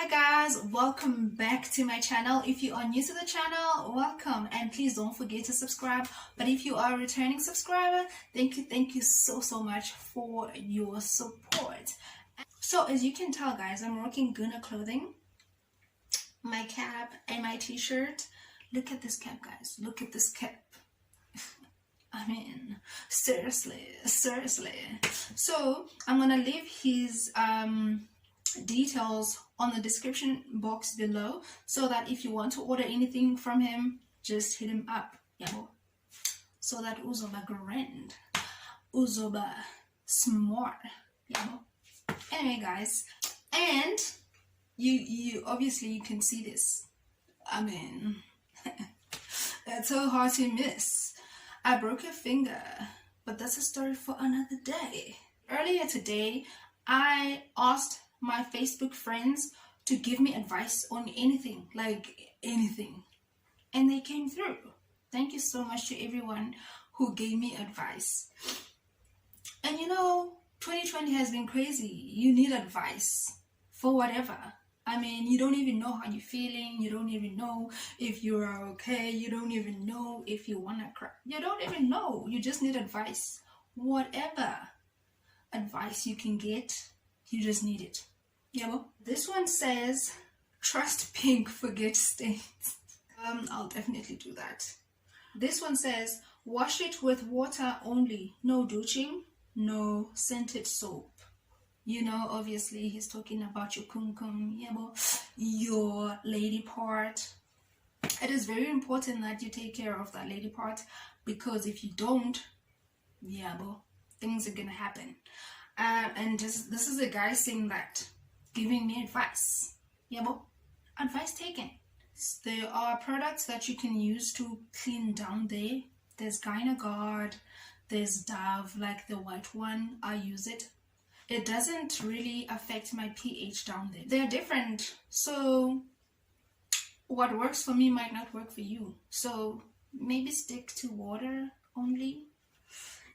Hi guys, welcome back to my channel. If you are new to the channel, welcome, and please don't forget to subscribe. But if you are a returning subscriber, thank you so much for your support. So as you can tell guys, I'm rocking Guna Clothing, my cap and my t-shirt. Look at this cap guys, look at this cap. I mean, seriously. So I'm gonna leave his details on the description box below, so that if you want to order anything from him, just hit him up, yabo. So that uzoba grand, uzoba smart, yabo. Anyway guys, and you obviously you can see this. I mean, it's so hard to miss. I broke a finger, but that's a story for another day. Earlier today, I asked my Facebook friends to give me advice on anything, like anything, and they came through. Thank you so much to everyone who gave me advice. And you know, 2020 has been crazy. You need advice for whatever. I mean, you don't even know how you're feeling. You don't even know if you're okay. You don't even know if you want to cry. You don't even know. You just need advice. Whatever advice you can get, you just need it. Yeah, well, this one says, trust pink, forget stains. I'll definitely do that. This one says, wash it with water only. No douching, no scented soap. You know, obviously he's talking about your kumkum, yeah, well, your lady part. It is very important that you take care of that lady part, because if you don't, yeah, well, things are gonna happen. And this is a guy saying that, giving me advice. Yeah, but advice taken. There are products that you can use to clean down there. There's Gynaguard, there's Dove, like the white one. I use it. It doesn't really affect my pH down there. They're different. So what works for me might not work for you. So maybe stick to water only.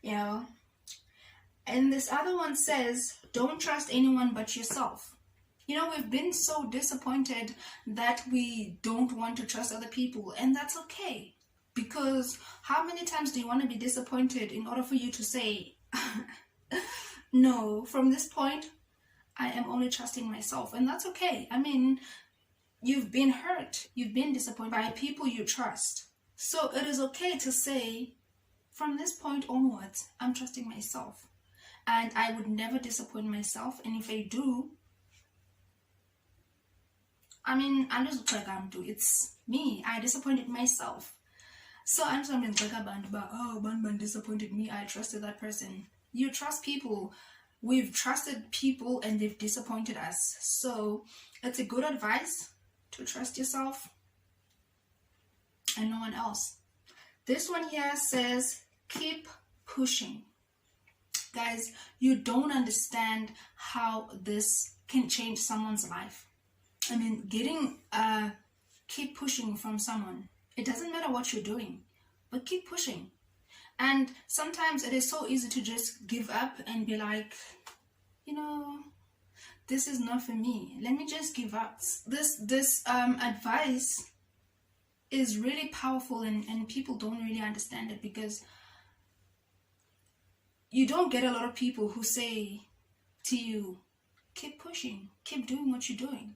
Yeah. And this other one says, don't trust anyone but yourself. You know, we've been so disappointed that we don't want to trust other people, and that's okay. Because how many times do you want to be disappointed in order for you to say, no, from this point, I am only trusting myself, and that's okay. I mean, you've been hurt, you've been disappointed by people you trust. So it is okay to say, from this point onwards, I'm trusting myself. And I would never disappoint myself. And if I do, I mean, I'm just like I'm doing. It's me. I disappointed myself. So I'm something like about, oh, Ban disappointed me. I trusted that person. You trust people. We've trusted people and they've disappointed us. So it's a good advice to trust yourself and no one else. This one here says, keep pushing. Guys, you don't understand how this can change someone's life. I mean, getting keep pushing from someone. It doesn't matter what you're doing, but keep pushing. And sometimes it is so easy to just give up and be like, you know, this is not for me. Let me just give up. This advice is really powerful, and people don't really understand it, because you don't get a lot of people who say to you, keep pushing, keep doing what you're doing.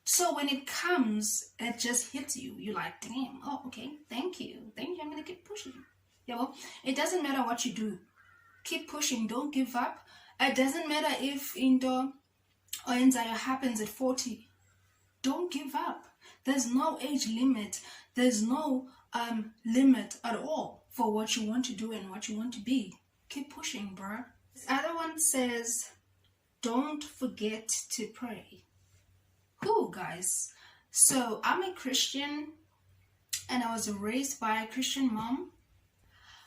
So when it comes, it just hits you. You're like, damn, oh, okay, thank you, I'm going to keep pushing. Yeah, well, it doesn't matter what you do. Keep pushing, don't give up. It doesn't matter if into or anxiety happens at 40. Don't give up. There's no age limit. There's no limit at all for what you want to do and what you want to be. Keep pushing, bruh. This other one says, don't forget to pray. Who, guys? So I'm a Christian, and I was raised by a Christian mom.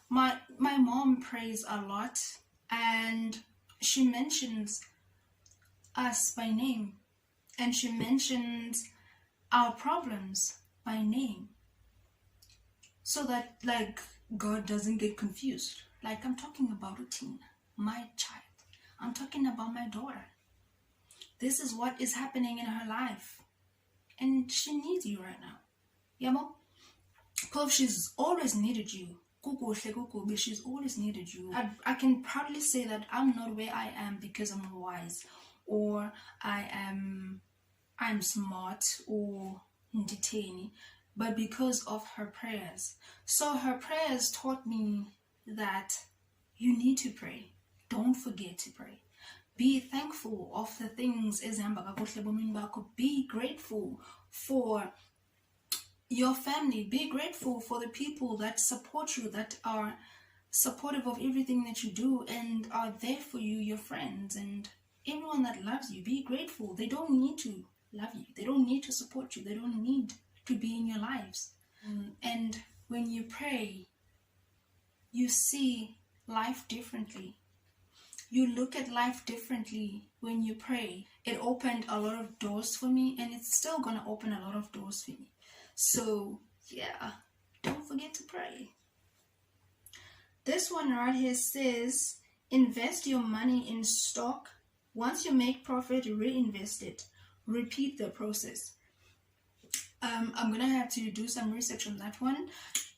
My mom prays a lot, and she mentions us by name, and she mentions our problems by name, so that like God doesn't get confused. Like, I'm talking about Tina, my child. I'm talking about my daughter. this is what is happening in her life, and she needs you right now. Yabo? Because she's always needed you. She's always needed you. I can proudly say that I'm not where I am because I'm wise, or I'm smart, or nditeni, but because of her prayers. So her prayers taught me that you need to pray. Don't forget to pray. Be thankful of the things. Be grateful for your family. Be grateful for the people that support you, that are supportive of everything that you do and are there for you, your friends and everyone that loves you. Be grateful. They don't need to love you. They don't need to support you. They don't need to be in your lives. And when you pray, you see life differently. You look at life differently when you pray. It opened a lot of doors for me, and it's still going to open a lot of doors for me. So, yeah, don't forget to pray. This one right here says, invest your money in stock. Once you make profit, reinvest it. Repeat the process. I'm going to have to do some research on that one.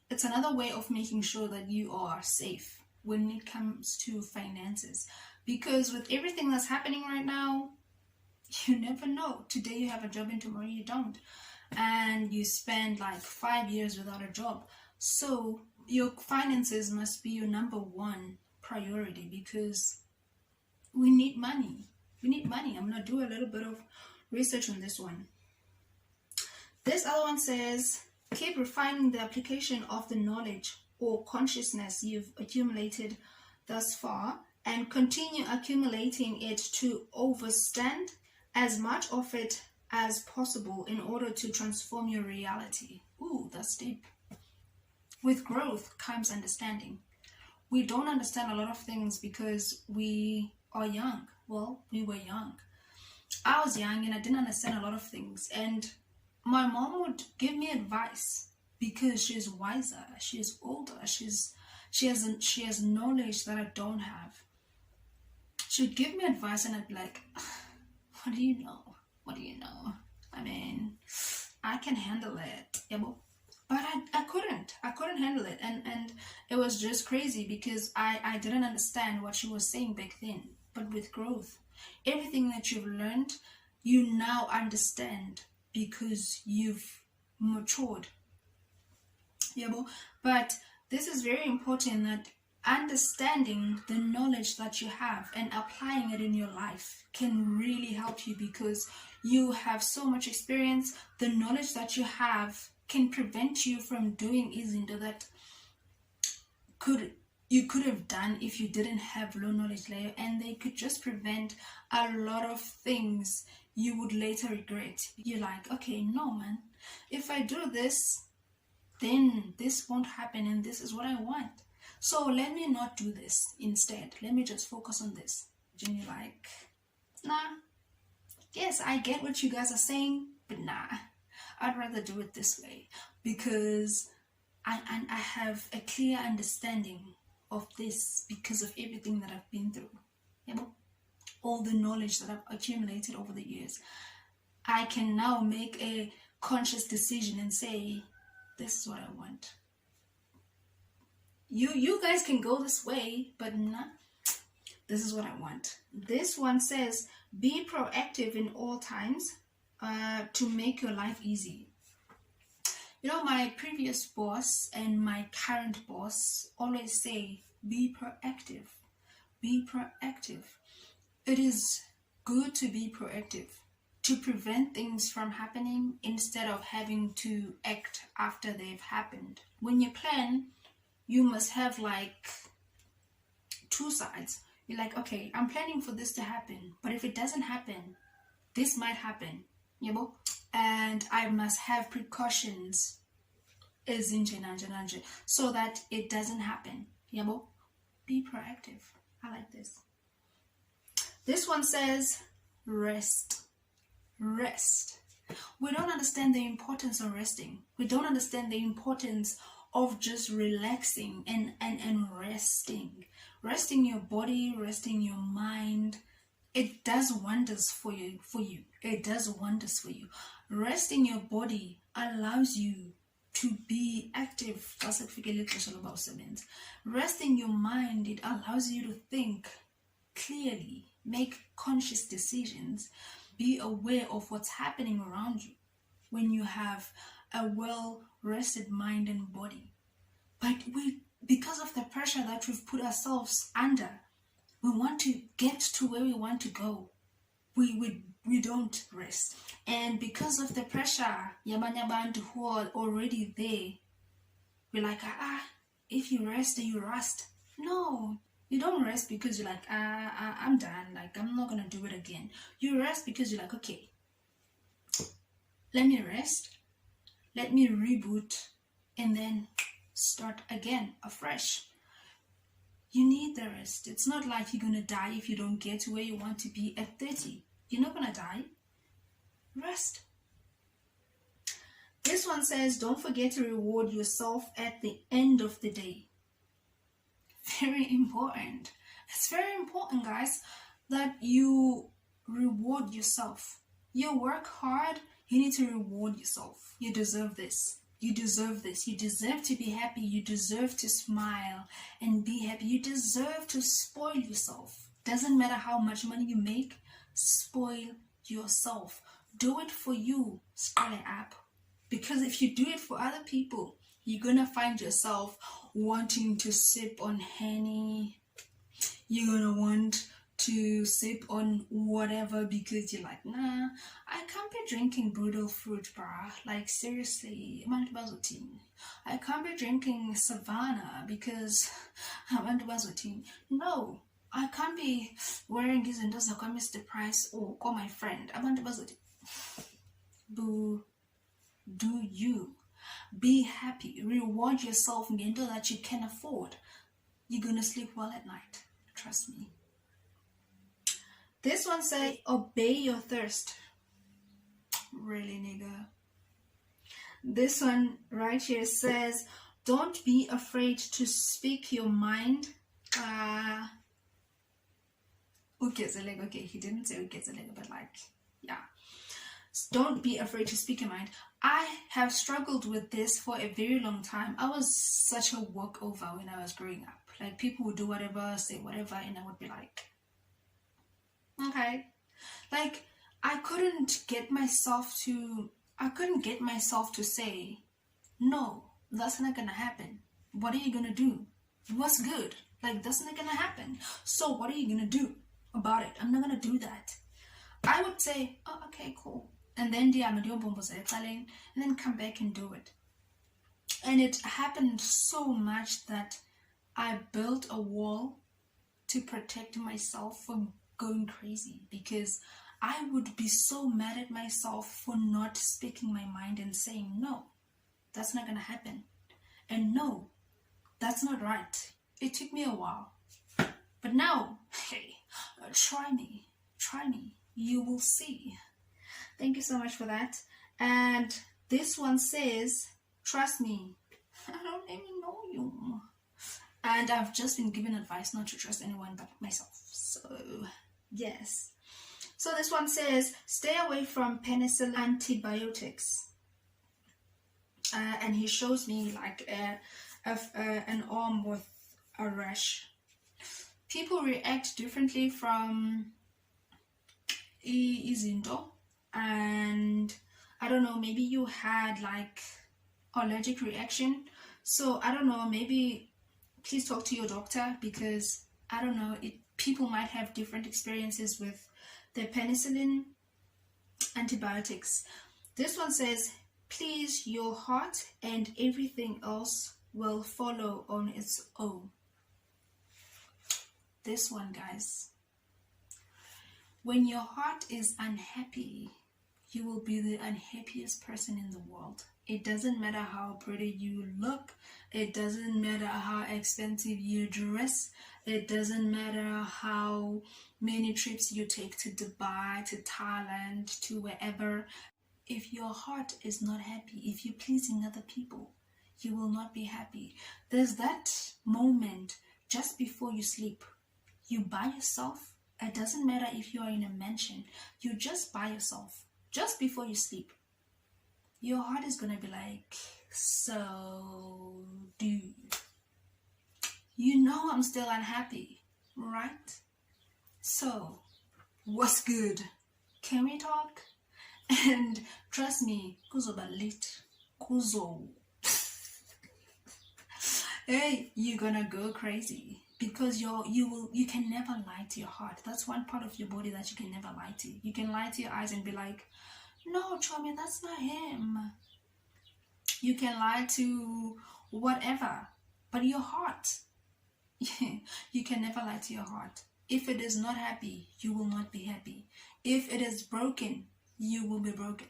It's another way of making sure that you are safe when it comes to finances. Because with everything that's happening right now, you never know. Today you have a job and tomorrow you don't. And you spend like 5 years without a job. So your finances must be your number one priority, because we need money. We need money. I'm going to do a little bit of research on this one. This other one says, keep refining the application of the knowledge or consciousness you've accumulated thus far, and continue accumulating it to overstand as much of it as possible in order to transform your reality. Ooh, that's deep. With growth comes understanding. We don't understand a lot of things because we are young. Well, we were young. I was young and I didn't understand a lot of things. And my mom would give me advice because she's wiser, she's older, she has knowledge that I don't have. She would give me advice and I'd be like, what do you know? What do you know? I mean, I can handle it. Yeah, but I couldn't handle it. And it was just crazy because I didn't understand what she was saying back then. But with growth, everything that you've learned, you now understand because you've matured. Yeah, but this is very important, that understanding the knowledge that you have and applying it in your life can really help you, because you have so much experience. The knowledge that you have can prevent you from doing izinto that you could have done if you didn't have low knowledge layer, and they could just prevent a lot of things you would later regret. You're like, okay, no man, if I do this, then this won't happen, and this is what I want. So let me not do this. Instead, let me just focus on this. And you're like, nah, yes, I get what you guys are saying, but nah, I'd rather do it this way, because I have a clear understanding of this because of everything that I've been through. You know, all the knowledge that I've accumulated over the years. I can now make a conscious decision and say, this is what I want. You guys can go this way, but nah, this is what I want. This one says, be proactive in all times to make your life easy. You know, my previous boss and my current boss always say, be proactive. Be proactive. It is good to be proactive, to prevent things from happening instead of having to act after they've happened. When you plan, you must have like two sides. You're like, okay, I'm planning for this to happen, but if it doesn't happen, this might happen, you know? And I must have precautions so that it doesn't happen, you know? Be proactive. I like this. This one says, rest. Rest. We don't understand the importance of resting. We don't understand the importance of just relaxing and resting. Resting your body, resting your mind, it does wonders for you. It does wonders for you. Resting your body allows you to be active. Resting your mind, it allows you to think clearly, make conscious decisions, be aware of what's happening around you when you have a well-rested mind and body. But because of the pressure that we've put ourselves under, we want to get to where we want to go. We don't rest. And because of the pressure, yabanya bantu who are already there, we're like, if you rest, you rust. No, you don't rest because you're like, I'm done. Like, I'm not going to do it again. You rest because you're like, okay, let me rest. Let me reboot and then start again afresh. You need the rest. It's not like you're going to die if you don't get to where you want to be at 30. You're not going to die. Rest. This one says, don't forget to reward yourself at the end of the day. Very important. It's very important, guys, that you reward yourself. You work hard, you need to reward yourself. You deserve this. You deserve this. You deserve to be happy. You deserve to smile and be happy. You deserve to spoil yourself. Doesn't matter how much money you make, spoil yourself. Do it for you. Spoil it up. Because if you do it for other people, you're going to find yourself wanting to sip on Henny. You're going to want to sip on whatever because you're like, nah, I can't be drinking brutal fruit, brah. Like, seriously, I can't be drinking Savannah because no, I can't be wearing these and those like Mr. Price or call my friend. Boo, do you. Be happy. Reward yourself ngento that you can afford. You're going to sleep well at night. Trust me. This one says, obey your thirst. Really, nigga. This one right here says, don't be afraid to speak your mind. Okay, he didn't say but like, yeah. Don't be afraid to speak your mind. I have struggled with this for a very long time. I was such a walkover when I was growing up. Like, people would do whatever, say whatever, and I would be like, okay. Like, I couldn't get myself to say, no, that's not gonna happen. What are you gonna do? What's good? Like, that's not gonna happen. So what are you gonna do about it? I'm not gonna do that. I would say, oh, okay, cool. And then and then come back and do it. And it happened so much that I built a wall to protect myself from going crazy, because I would be so mad at myself for not speaking my mind and saying, no, that's not going to happen. And no, that's not right. It took me a while. But now, hey, try me. You will see. Thank you so much for that. And this one says, trust me, I don't even know you. And I've just been given advice not to trust anyone but myself. So, yes. So this one says, stay away from penicillin antibiotics. And he shows me like an arm with a rash. People react differently from izinto. And I don't know, maybe you had like allergic reaction. So I don't know, maybe please talk to your doctor, because I don't know, people might have different experiences with the penicillin antibiotics. This one says, please, your heart and everything else will follow on its own. This one, guys, when your heart is unhappy, you will be the unhappiest person in the world. It doesn't matter how pretty you look. It doesn't matter how expensive you dress. It doesn't matter how many trips you take to Dubai, to Thailand, to wherever. If your heart is not happy, if you're pleasing other people, you will not be happy. There's that moment just before you sleep. You buy yourself It doesn't matter if you are in a mansion. You're just by yourself. Just before you sleep, your heart is gonna be like, so dude, you know I'm still unhappy, right? So what's good? Can we talk? And trust me, kuzoba lit. Kuzo. Hey, you're gonna go crazy because you can never lie to your heart. That's one part of your body that you can never lie to. You can lie to your eyes and be like, no, Chomi, that's not him. You can lie to whatever, but your heart, you can never lie to your heart. If it is not happy, you will not be happy. If it is broken, you will be broken.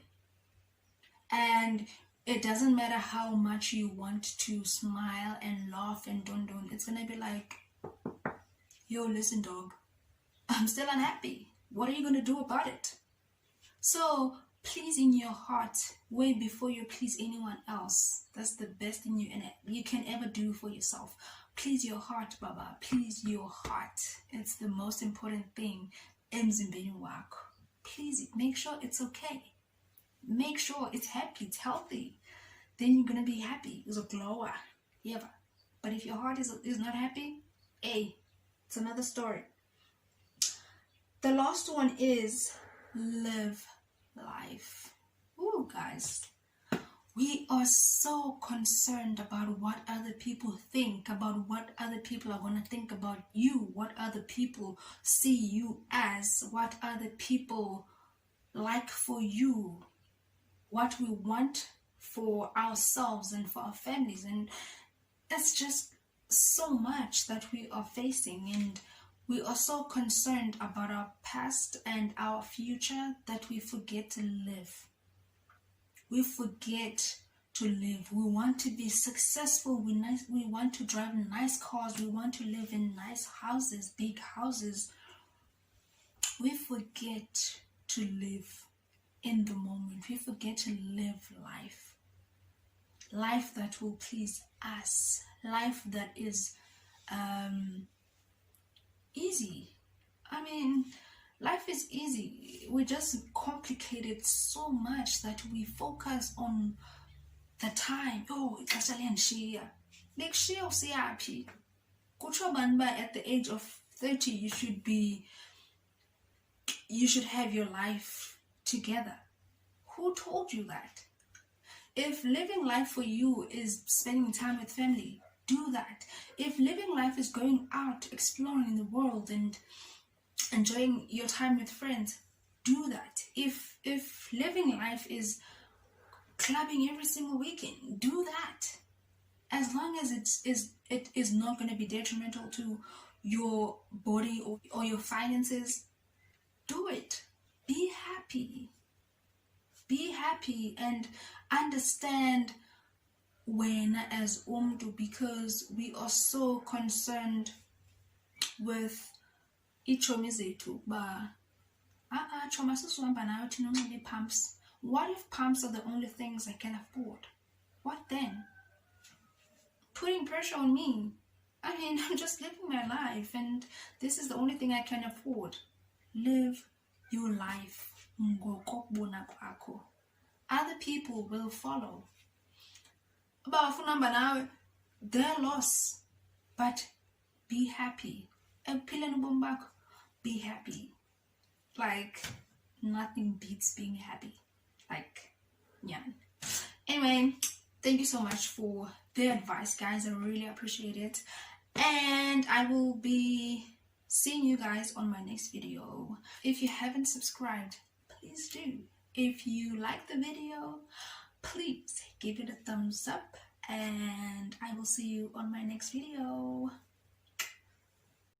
And it doesn't matter how much you want to smile and laugh and don't. It's gonna be like, yo, listen, dog, I'm still unhappy. What are you gonna do about it? So pleasing your heart way before you please anyone else. That's the best thing you can ever do for yourself. Please your heart, Baba. Please your heart. It's the most important thing. Emzimbeni wakho. Please it. Make sure it's okay. Make sure it's happy, it's healthy. Then you're gonna be happy. It's a glower. Yeah. But if your heart is not happy, hey, it's another story. The last one is live life. Ooh, guys. We are so concerned about what other people think, about what other people are going to think about you, what other people see you as, what other people like for you, what we want for ourselves and for our families. And it's just so much that we are facing, and we are so concerned about our past and our future that we forget to live. We forget to live. We want to be successful. We want to drive nice cars. We want to live in nice houses, big houses. We forget to live in the moment. We forget to live life. Life that will please us. Life that is easy. I mean, life is easy. We just complicate it so much that we focus on the time. Oh, it's actually in Shia. Like Shia of CRP. At the age of 30, you should have your life together. Who told you that? If living life for you is spending time with family, do that. If living life is going out, exploring the world and enjoying your time with friends, do that. If living life is clubbing every single weekend, do that. As long as it is not going to be detrimental to your body or your finances, do it. Be happy. Be happy and understand when as umdu, because we are so concerned with ichomi zethu ba choma sisuhamba nayo thina only pumps. What if pumps are the only things I can afford? What then? Putting pressure on me. I mean, I'm just living my life and this is the only thing I can afford. Live your life. Other people will follow. Their loss. But be happy. Be happy. Like, nothing beats being happy. Like, yeah. Anyway, thank you so much for the advice, guys. I really appreciate it. And I will be seeing you guys on my next video. If you haven't subscribed, please do. If you like the video, please give it a thumbs up. And I will see you on my next video.